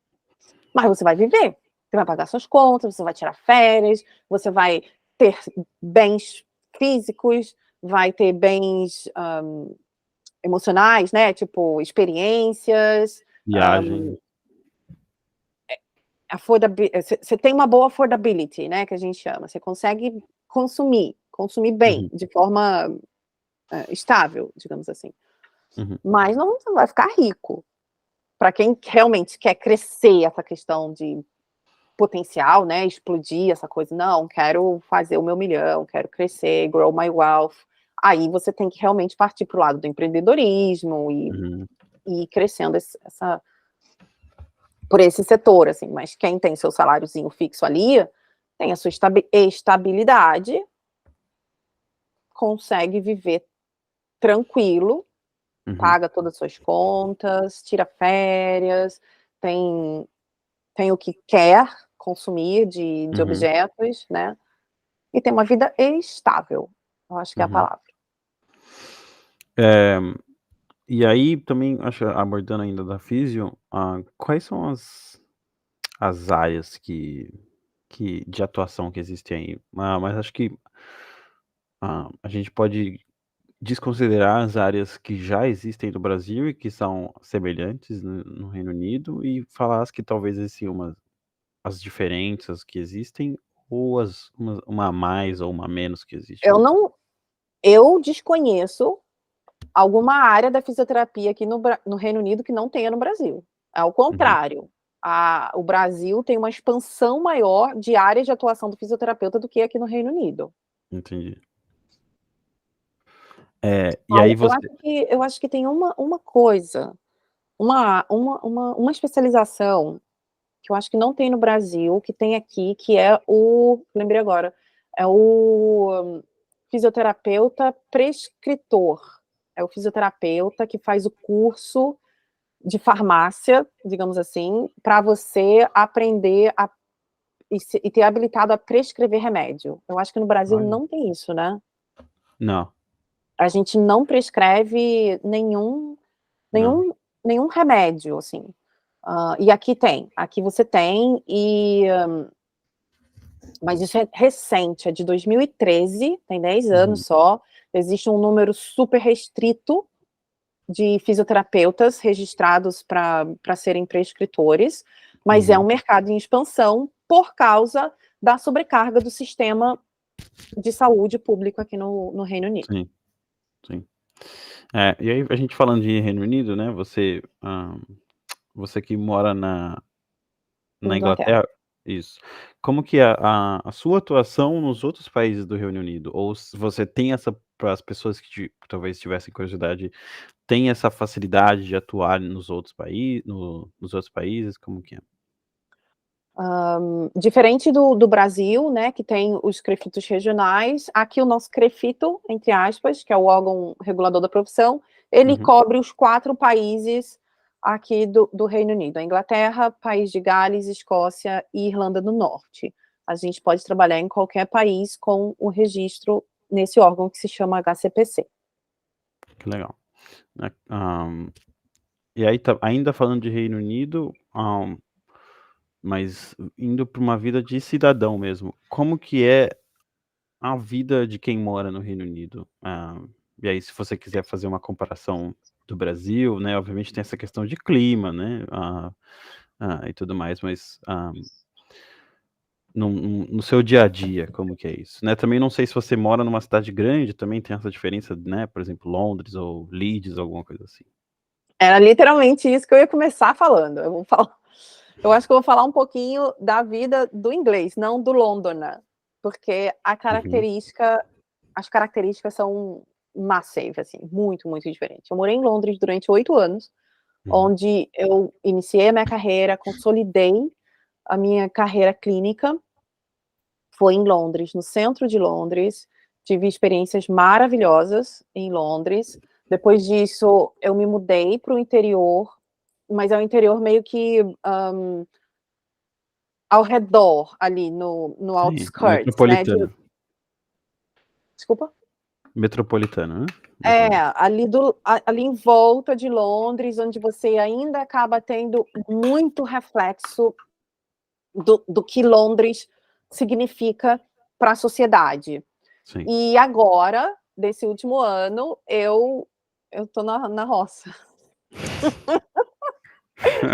mas você vai viver. Você vai pagar suas contas, você vai tirar férias, você vai ter bens físicos, vai ter bens emocionais, né? Tipo, experiências. Viagem. Você tem uma boa affordability, né? Que a gente chama. Você consegue consumir bem, Uhum, de forma estável, digamos assim. uhum, Mas não, você não vai ficar rico. Para quem realmente quer crescer essa questão de potencial, né? Explodir essa coisa. Não, quero fazer o meu milhão, quero crescer, grow my wealth. Aí você tem que realmente partir para o lado do empreendedorismo uhum, e ir crescendo por esse setor, assim. Mas quem tem seu saláriozinho fixo ali, tem a sua estabilidade, consegue viver tranquilo, uhum, paga todas as suas contas, tira férias, tem, tem o que quer consumir de Uhum. objetos, né, e ter uma vida estável, eu acho que é a Uhum. palavra. Eh, e aí também acho abordando ainda da físio, quais são as áreas que de atuação que existem aí? Mas acho que, a gente pode desconsiderar as áreas que já existem no Brasil e que são semelhantes no Reino Unido e falar as que talvez existem as diferenças que existem ou uma a mais ou uma a menos que existe Eu aí. não eu desconheço alguma área da fisioterapia aqui no Reino Unido que não tenha no Brasil. Ao Uhum, contrário, o Brasil tem uma expansão maior de áreas de atuação do fisioterapeuta do que aqui no Reino Unido. entendi. E aí Eu você acho que tem uma coisa, uma especialização que eu acho que não tem no Brasil, que tem aqui, que é lembrei agora, é o fisioterapeuta prescritor. É o fisioterapeuta que faz o curso de farmácia, digamos assim, para você aprender e ter habilitado a prescrever remédio. Eu acho que no Brasil olha, não tem isso, né? não, A gente não prescreve nenhum não. nenhum nenhum remédio, assim. E aqui tem, aqui você tem, mas isso é recente, é de 2013, tem 10 anos Uhum, só. Existe um número super restrito de fisioterapeutas registrados para serem prescritores, mas é um uhum. mercado em expansão por causa da sobrecarga do sistema de saúde público aqui no Reino Unido. Sim, sim. E aí a gente falando de Reino Unido, né, você que mora na Inglaterra. Inglaterra, isso. Como que é a sua atuação nos outros países do Reino Unido? Ou se você tem essa para as pessoas que talvez tivessem curiosidade, tem essa facilidade de atuar nos outros países, como que é? Diferente do Brasil, né, que tem os CREFITOS regionais, aqui o nosso CREFITO, entre aspas, que é o órgão regulador da profissão, ele Uhum, cobre os 4 países aqui do Reino Unido: a Inglaterra, País de Gales, Escócia e Irlanda do Norte. A gente pode trabalhar em qualquer país com o registro nesse órgão que se chama HCPC. que legal. E aí ainda falando de Reino Unido, mas indo para uma vida de cidadão mesmo, como que é a vida de quem mora no Reino Unido? E aí se você quiser fazer uma comparação do Brasil, né, obviamente tem essa questão de clima, né, e tudo mais, mas, no seu dia a dia, como que é isso, né? Também não sei se você mora numa cidade grande, também tem essa diferença, né, por exemplo, Londres ou Leeds, alguma coisa assim. Era literalmente isso que eu ia começar falando. Eu acho que eu vou falar um pouquinho da vida do inglês, não do londoner, porque Uhum, as características são massive, assim, muito, muito diferentes. Eu morei em Londres durante 8 anos, uhum, onde eu iniciei a minha carreira, consolidei a minha carreira clínica, foi em Londres, no centro de Londres, tive experiências maravilhosas em Londres. Depois disso, eu me mudei para o interior, mas é o interior meio que ao redor, ali no sim, outskirts, né, desculpa? metropolitana, né, mais ou É, menos. ali em volta de Londres, onde você ainda acaba tendo muito reflexo do que Londres significa para a sociedade. Sim. E agora, desse último ano, eu tô na roça.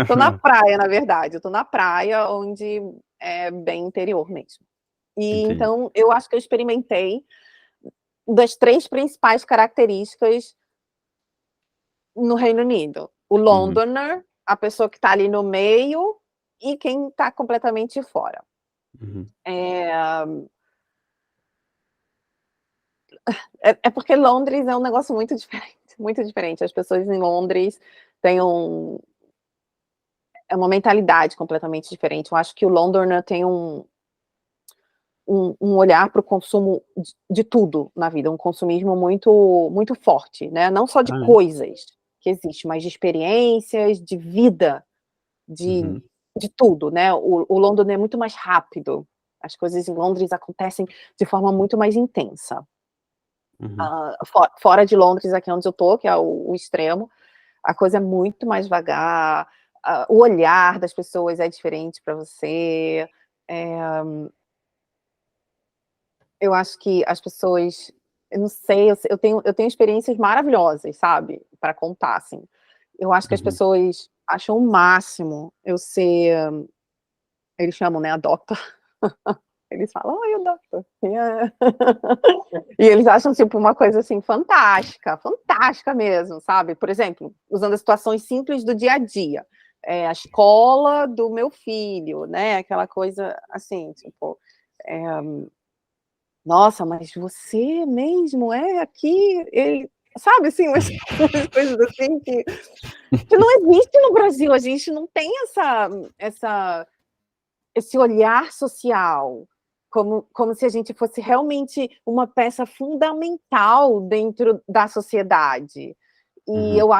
Tô na praia, na verdade, eu tô na praia onde é bem interior mesmo. E Entendi. então eu acho que eu experimentei das 3 principais características no Reino Unido: o Uhum, londoner, a pessoa que está ali no meio, e quem está completamente fora. uhum. Eh, é porque Londres é um negócio muito diferente, muito diferente. As pessoas em Londres têm uma mentalidade completamente diferente. Eu acho que o londoner tem um olhar para o consumo de tudo na vida, um consumismo muito, muito forte, né? Não só de Ah, é? coisas que existe, mas de experiências, de vida, de Uhum. de tudo, né, o London é muito mais rápido, as coisas em Londres acontecem de forma muito mais intensa. Uhum. Fora de Londres, aqui onde eu tô, que é o extremo, a coisa é muito mais devagar, o olhar das pessoas é diferente para você, eu acho que as pessoas, eu não sei, eu tenho experiências maravilhosas, sabe, para contar, assim. Eu acho que as Uhum. pessoas acham o máximo eu ser, eles chamam, né, a doctor. Eles falam: "Oi, o doctor". E eles acham, tipo, uma coisa, assim, fantástica, fantástica mesmo, sabe. Por exemplo, usando as situações simples do dia a dia, a escola do meu filho, né, aquela coisa, assim, tipo, eh "Nossa, mas você mesmo é aqui?" Ele sabe, assim, umas umas coisas assim que não existe no Brasil, a gente não tem essa esse olhar social, como se a gente fosse realmente uma peça fundamental dentro da sociedade. E Uhum.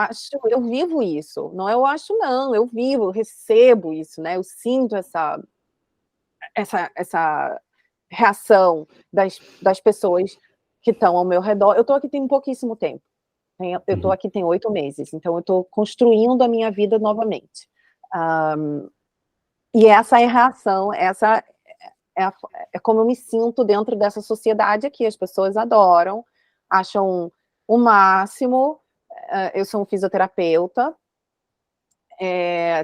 eu vivo isso, não eu acho não, eu vivo, eu recebo isso, né, eu sinto essa reação das pessoas que estão ao meu redor. Eu estou aqui tem pouquíssimo tempo, eu estou Uhum. aqui tem 8 meses, então eu estou construindo a minha vida novamente. E essa é a reação, essa é como eu me sinto dentro dessa sociedade aqui, as pessoas adoram, acham o máximo, eu sou um fisioterapeuta,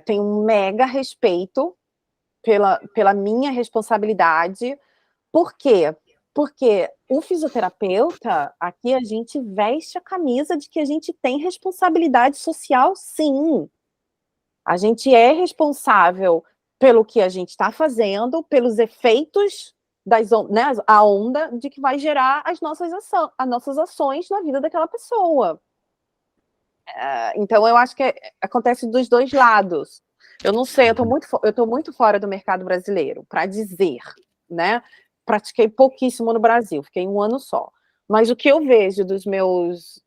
tenho um mega respeito pela minha responsabilidade. Por quê? Porque o fisioterapeuta, aqui a gente veste a camisa de que a gente tem responsabilidade social, sim. A gente é responsável pelo que a gente está fazendo, pelos efeitos né, a onda de que vai gerar as nossas ações na vida daquela pessoa. Então eu acho que acontece dos dois lados. Eu não sei, eu tô muito fora do mercado brasileiro, para dizer, né? Pratiquei pouquíssimo no Brasil, fiquei 1 ano só. Mas o que eu vejo dos meus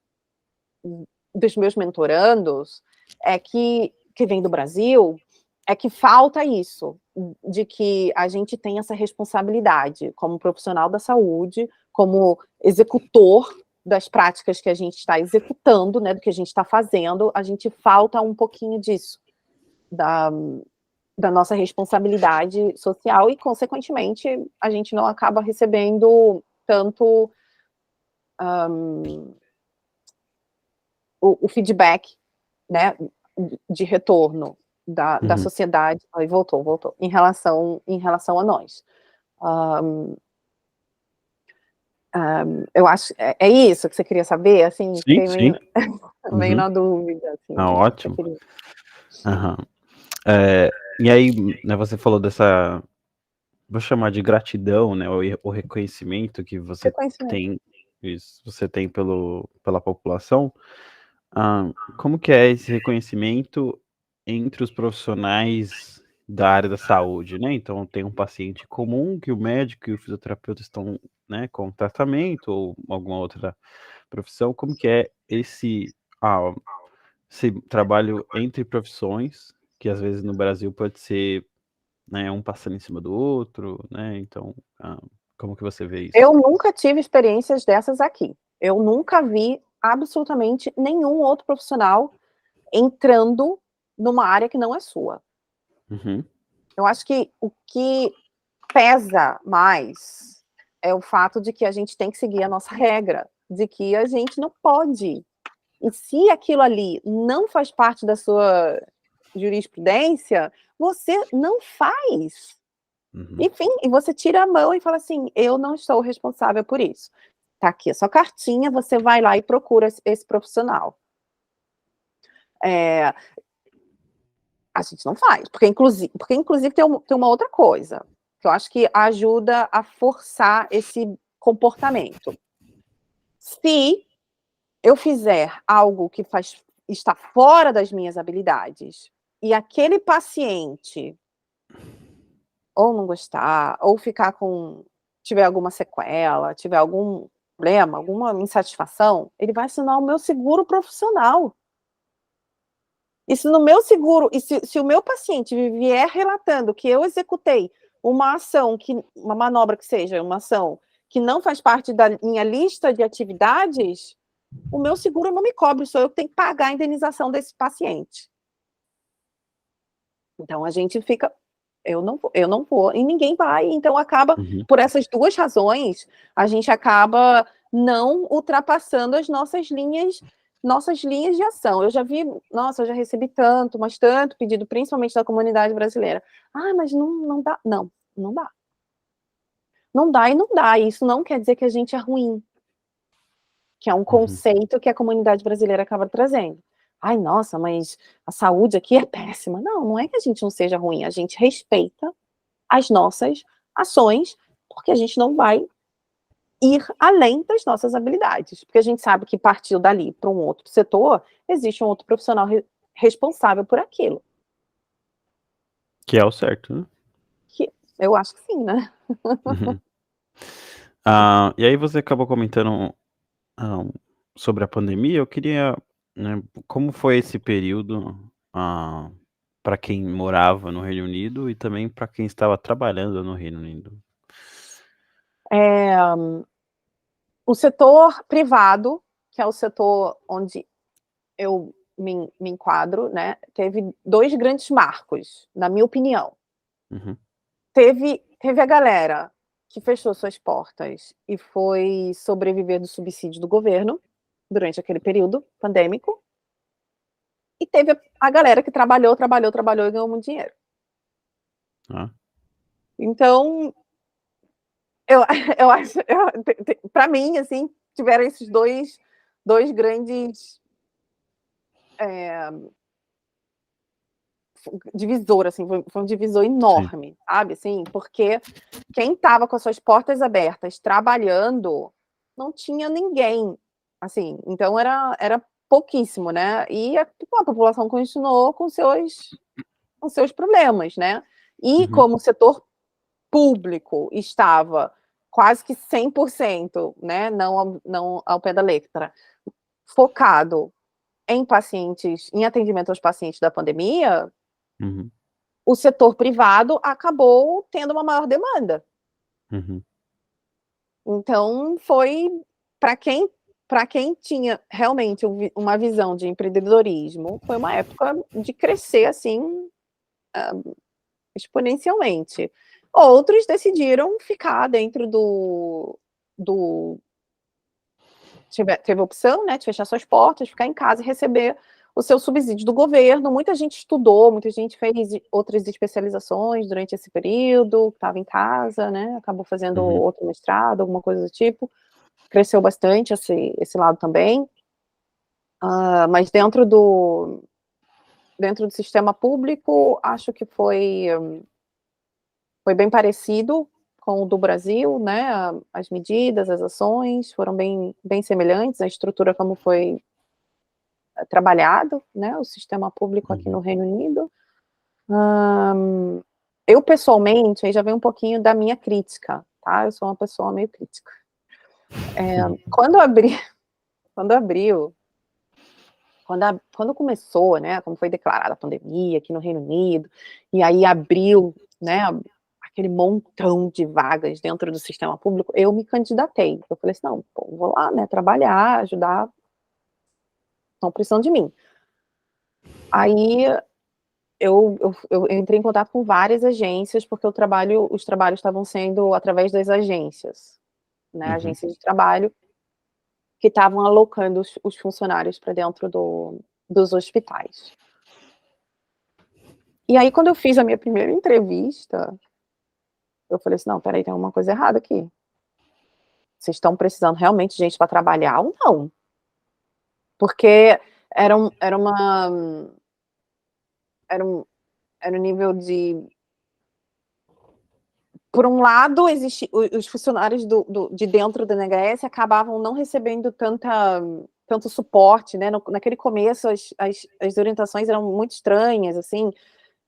mentorandos é que vem do Brasil, é que falta isso, de que a gente tem essa responsabilidade como profissional da saúde, como executor das práticas que a gente está executando, né, do que a gente está fazendo, a gente falta um pouquinho disso, da, da nossa responsabilidade social e, consequentemente, a gente não acaba recebendo tanto o feedback, né, de retorno da Uhum. sociedade. Aí voltou, em relação a nós. Um, eu acho, é isso que você queria saber, assim, Sim, fiquei sim. meio Uhum. na dúvida, assim, Ah, o que você ótimo. queria. Aham. E aí, né, você falou dessa, vou chamar de gratidão, né, o reconhecimento que você Reconhecimento. tem, isso, você tem pela população. Como que é esse reconhecimento entre os profissionais da área da saúde, né? Então tem um paciente comum que o médico e o fisioterapeuta estão, né, com tratamento ou alguma outra profissão. Como que é ah, esse trabalho entre profissões, que às vezes no Brasil pode ser, né, um passando em cima do outro, né? Então, como que você vê isso? Eu nunca tive experiências dessas aqui. Eu nunca vi absolutamente nenhum outro profissional entrando numa área que não é sua. Uhum. Eu acho que o que pesa mais é o fato de que a gente tem que seguir a nossa regra, de que a gente não pode. E se aquilo ali não faz parte da sua jurisprudência, você não faz. Uhum. Enfim, e você tira a mão e fala assim: eu não estou responsável por isso. Tá aqui a sua cartinha, você vai lá e procura esse profissional. É, a gente não faz, porque inclusive tem uma outra coisa, que eu acho que ajuda a forçar esse comportamento. Se eu fizer algo que está fora das minhas habilidades, e aquele paciente ou não gostar, ou tiver alguma sequela, tiver algum problema, alguma insatisfação, ele vai assinar o meu seguro profissional. E se no meu seguro, e se o meu paciente vier relatando que eu executei uma ação, uma manobra que seja, uma ação que não faz parte da minha lista de atividades, o meu seguro não me cobre, sou eu que tenho que pagar a indenização desse paciente. Então a gente fica, eu não vou, e ninguém vai, então acaba, por essas duas razões, a gente acaba não ultrapassando as nossas linhas de ação. Eu já vi, nossa, eu já recebi tanto, mas tanto pedido, principalmente da comunidade brasileira. Ah, mas não dá. Não dá. Não dá e não dá. E isso não quer dizer que a gente é ruim, que é um conceito que a comunidade brasileira acaba trazendo. Ai, nossa, mas a saúde aqui é péssima. Não, não é que a gente não seja ruim, a gente respeita as nossas ações, porque a gente não vai ir além das nossas habilidades, porque a gente sabe que partiu dali para um outro setor, existe um outro profissional responsável por aquilo. Que é o certo, né? Que eu acho que sim, né? E aí você acabou comentando, ah, sobre a pandemia, eu queria, né, como foi esse período, para quem morava no Reino Unido e também para quem estava trabalhando no Reino Unido? O setor privado, que é o setor onde eu me enquadro, né, teve 2 grandes marcos, na minha opinião. Teve a galera que fechou suas portas e foi sobreviver do subsídio do governo durante aquele período pandêmico, e teve a galera que trabalhou e ganhou muito dinheiro. Ah, Então, eu eu acho, para mim, assim, tiveram esses dois grandes, divisor, assim, foi um divisor sim. enorme, sabe, assim, porque quem estava com as suas portas abertas, trabalhando, não tinha ninguém, assim, então era pouquíssimo, né, e a população continuou com seus problemas, né, e como o setor público estava quase que 100%, né, não ao pé da letra, focado em atendimento aos pacientes da pandemia, Uhum, o setor privado acabou tendo uma maior demanda. uhum, Então, foi para quem tinha realmente uma visão de empreendedorismo, foi uma época de crescer assim, exponencialmente. Outros decidiram ficar dentro do teve a opção, né, de fechar suas portas, ficar em casa e receber o seu subsídio do governo. Muita gente estudou, muita gente fez outras especializações durante esse período, estava em casa, né, acabou fazendo uhum, outro mestrado, alguma coisa do tipo. Cresceu bastante esse lado também. Mas dentro do sistema público, acho que foi bem parecido com o do Brasil, né, as medidas, as ações foram bem semelhantes, a estrutura como foi trabalhado, né, o sistema público aqui no uhum, Reino Unido. Eu pessoalmente, aí já vem um pouquinho da minha crítica, tá, eu sou uma pessoa meio crítica. Quando abri quando abriu quando começou, né, como foi declarada a pandemia aqui no Reino Unido, e aí abriu, né, aquele montão de vagas dentro do sistema público, eu me candidatei. Eu falei assim: "Não, pô, vou lá, né, trabalhar, ajudar, estão precisando de mim". Aí eu entrei em contato com várias agências, porque os trabalhos estavam sendo através das agências, né, uhum, agências de trabalho que estavam alocando os funcionários para dentro dos hospitais. E aí, quando eu fiz a minha primeira entrevista, eu falei assim: "Não, espera aí, tem alguma coisa errada aqui. Vocês estão precisando realmente de gente para trabalhar ou não?". Porque era uma era um nível de, por um lado, os funcionários de dentro do NHS acabavam não recebendo tanto suporte, né, naquele começo as orientações eram muito estranhas, assim.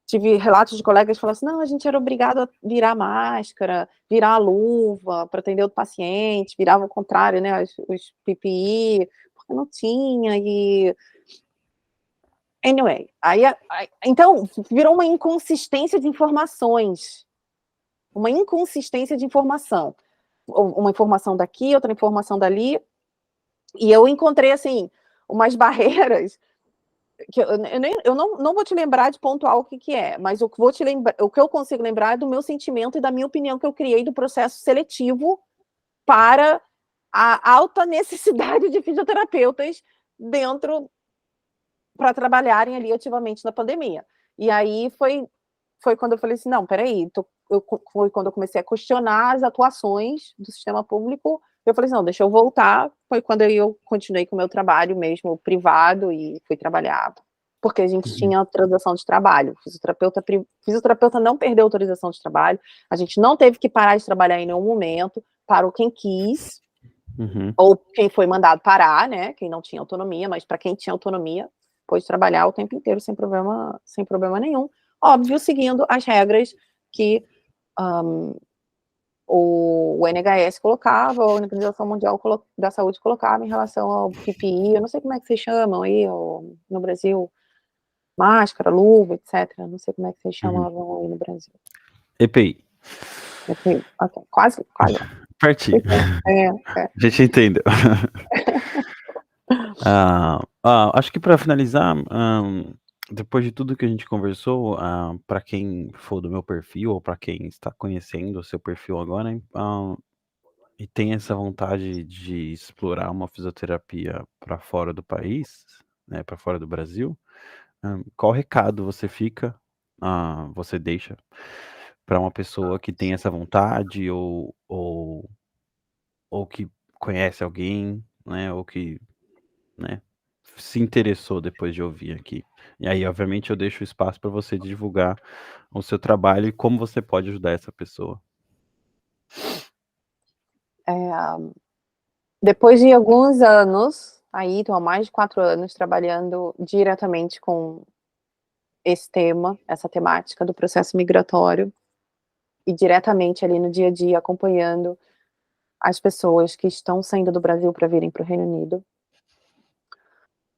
Tive relatos de colegas que falaram assim: "Não, a gente era obrigado a virar máscara, virar a luva para atender o paciente, virava ao contrário, né, os PPI, porque não tinha", Anyway, então virou uma inconsistência de informações. Uma inconsistência de informação. Uma informação daqui, outra informação dali. E eu encontrei, assim, umas barreiras que eu não vou te lembrar de pontuar o que é, mas o que eu consigo lembrar é do meu sentimento e da minha opinião que eu criei do processo seletivo para a alta necessidade de fisioterapeutas dentro para trabalharem ali ativamente na pandemia. E aí foi quando eu falei assim, não, peraí, foi quando eu comecei a questionar as atuações do sistema público, eu falei assim, não, deixa eu voltar, foi quando eu continuei com o meu trabalho mesmo privado e fui trabalhar, porque a gente tinha autorização de trabalho, fisioterapeuta não perdeu autorização de trabalho, a gente não teve que parar de trabalhar em nenhum momento, parou quem quis, ou quem foi mandado parar, né, quem não tinha autonomia, mas para quem tinha autonomia, pôde trabalhar o tempo inteiro sem problema nenhum, óbvio, seguindo as regras que o NHS colocava, a Organização Mundial da Saúde colocava em relação ao PPI, eu não sei como é que vocês chamam aí no Brasil, máscara, luva, etc. Não sei como é que vocês chamavam aí no Brasil. EPI. EPI, ok, quase lá. Pertinho. A gente entendeu. Acho que para finalizar, depois de tudo que a gente conversou, para quem for do meu perfil ou para quem está conhecendo o seu perfil agora, e tem essa vontade de explorar uma fisioterapia para fora do país, né, para fora do Brasil, qual recado você deixa para uma pessoa que tem essa vontade ou que conhece alguém, né, ou que, né, se interessou depois de ouvir aqui. E aí, obviamente, eu deixo o espaço para você divulgar o seu trabalho e como você pode ajudar essa pessoa. Depois de alguns anos, aí estou há mais de 4 anos trabalhando diretamente com esse tema, essa temática do processo migratório, e diretamente ali no dia a dia acompanhando as pessoas que estão saindo do Brasil para virem para o Reino Unido.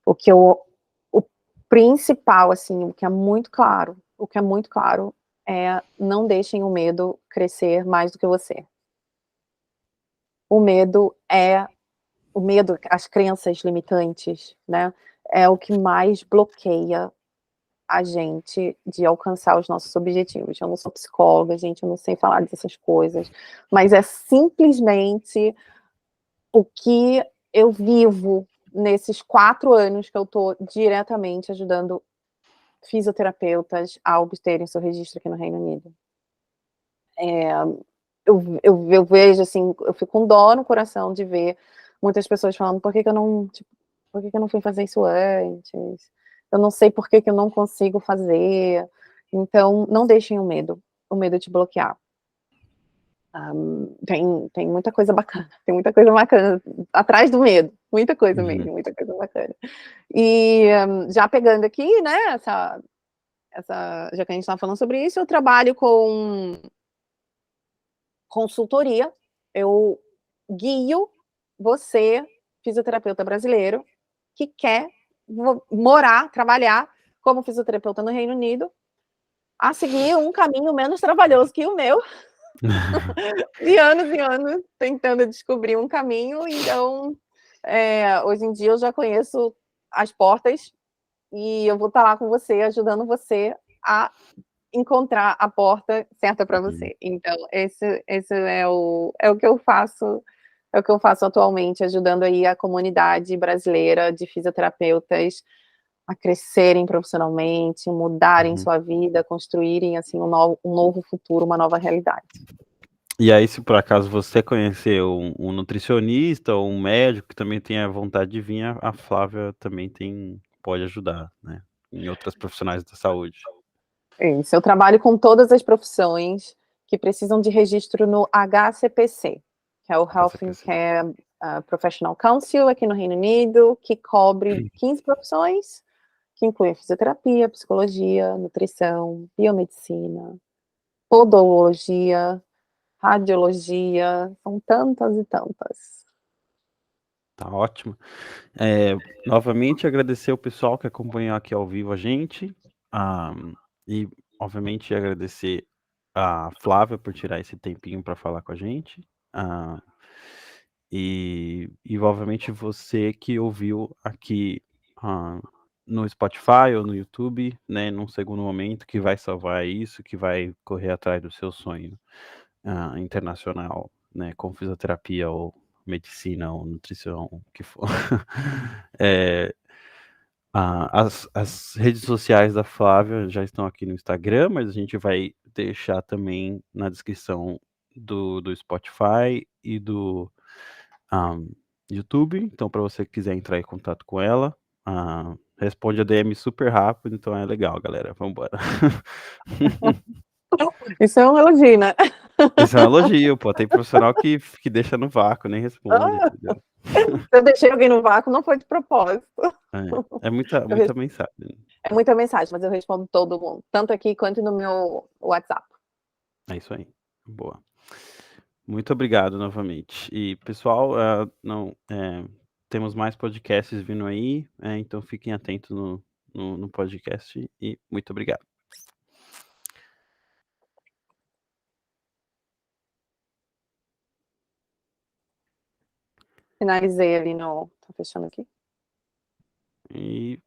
O principal, assim, o que é muito claro é não deixem o medo crescer mais do que você. O medo, as crenças limitantes, né, é o que mais bloqueia a gente de alcançar os nossos objetivos. Eu não sou psicóloga, gente, eu não sei falar dessas coisas, mas é simplesmente o que eu vivo nesses 4 anos que eu estou diretamente ajudando fisioterapeutas a obterem seu registro aqui no Reino Unido. Eu vejo, assim, eu fico com dó no coração de ver muitas pessoas falando, por que eu não fui fazer isso antes? Eu não sei por que eu não consigo fazer. Então, não deixem o medo te bloquear. Tem muita coisa bacana, atrás do medo, muita coisa mesmo, muita coisa bacana. E já pegando aqui, né, já que a gente está falando sobre isso, eu trabalho com consultoria, eu guio você, fisioterapeuta brasileiro, que quer trabalhar como fisioterapeuta no Reino Unido, a seguir um caminho menos trabalhoso que o meu, de anos e anos tentando descobrir um caminho. Então, hoje em dia eu já conheço as portas e eu vou estar lá com você, ajudando você a encontrar a porta certa para você. Então, esse é o que eu faço, atualmente, ajudando aí a comunidade brasileira de fisioterapeutas a crescerem profissionalmente, mudarem sua vida, construírem, assim, um novo futuro, uma nova realidade. E aí, se por acaso você conhecer um nutricionista ou um médico que também tenha vontade de vir, a Flávia também pode ajudar, né, em outras profissionais da saúde. Isso, eu trabalho com todas as profissões que precisam de registro no HCPC, que é o Health and Care Professional Council aqui no Reino Unido, que cobre 15 profissões, que inclui fisioterapia, psicologia, nutrição, biomedicina, podologia, radiologia, são tantas e tantas. Tá ótimo. Novamente agradecer o pessoal que acompanhou aqui ao vivo a gente, ah, e obviamente agradecer a Flávia por tirar esse tempinho para falar com a gente, e obviamente você que ouviu aqui, ah, no Spotify ou no YouTube, né, num segundo momento, que vai salvar isso, que vai correr atrás do seu sonho, internacional, né, com fisioterapia ou medicina ou nutrição, o que for. As redes sociais da Flávia já estão aqui no Instagram, mas a gente vai deixar também na descrição do Spotify e do ah, YouTube. Então, para você que quiser entrar em contato com ela, responde a DM super rápido, então é legal, galera. Vamos embora. Isso é um elogio, né? Isso é um elogio, pô. Tem profissional que deixa no vácuo, nem responde, Ah, entendeu? se eu deixei alguém no vácuo, não foi de propósito. É muita, Eu muita mensagem. É muita mensagem, mas eu respondo todo mundo, tanto aqui quanto no meu WhatsApp. É isso aí. Boa. Muito obrigado novamente. E, pessoal, não, temos mais podcasts vindo aí, então fiquem atentos no podcast e muito obrigado. Finalizei ali no. Tá fechando aqui? E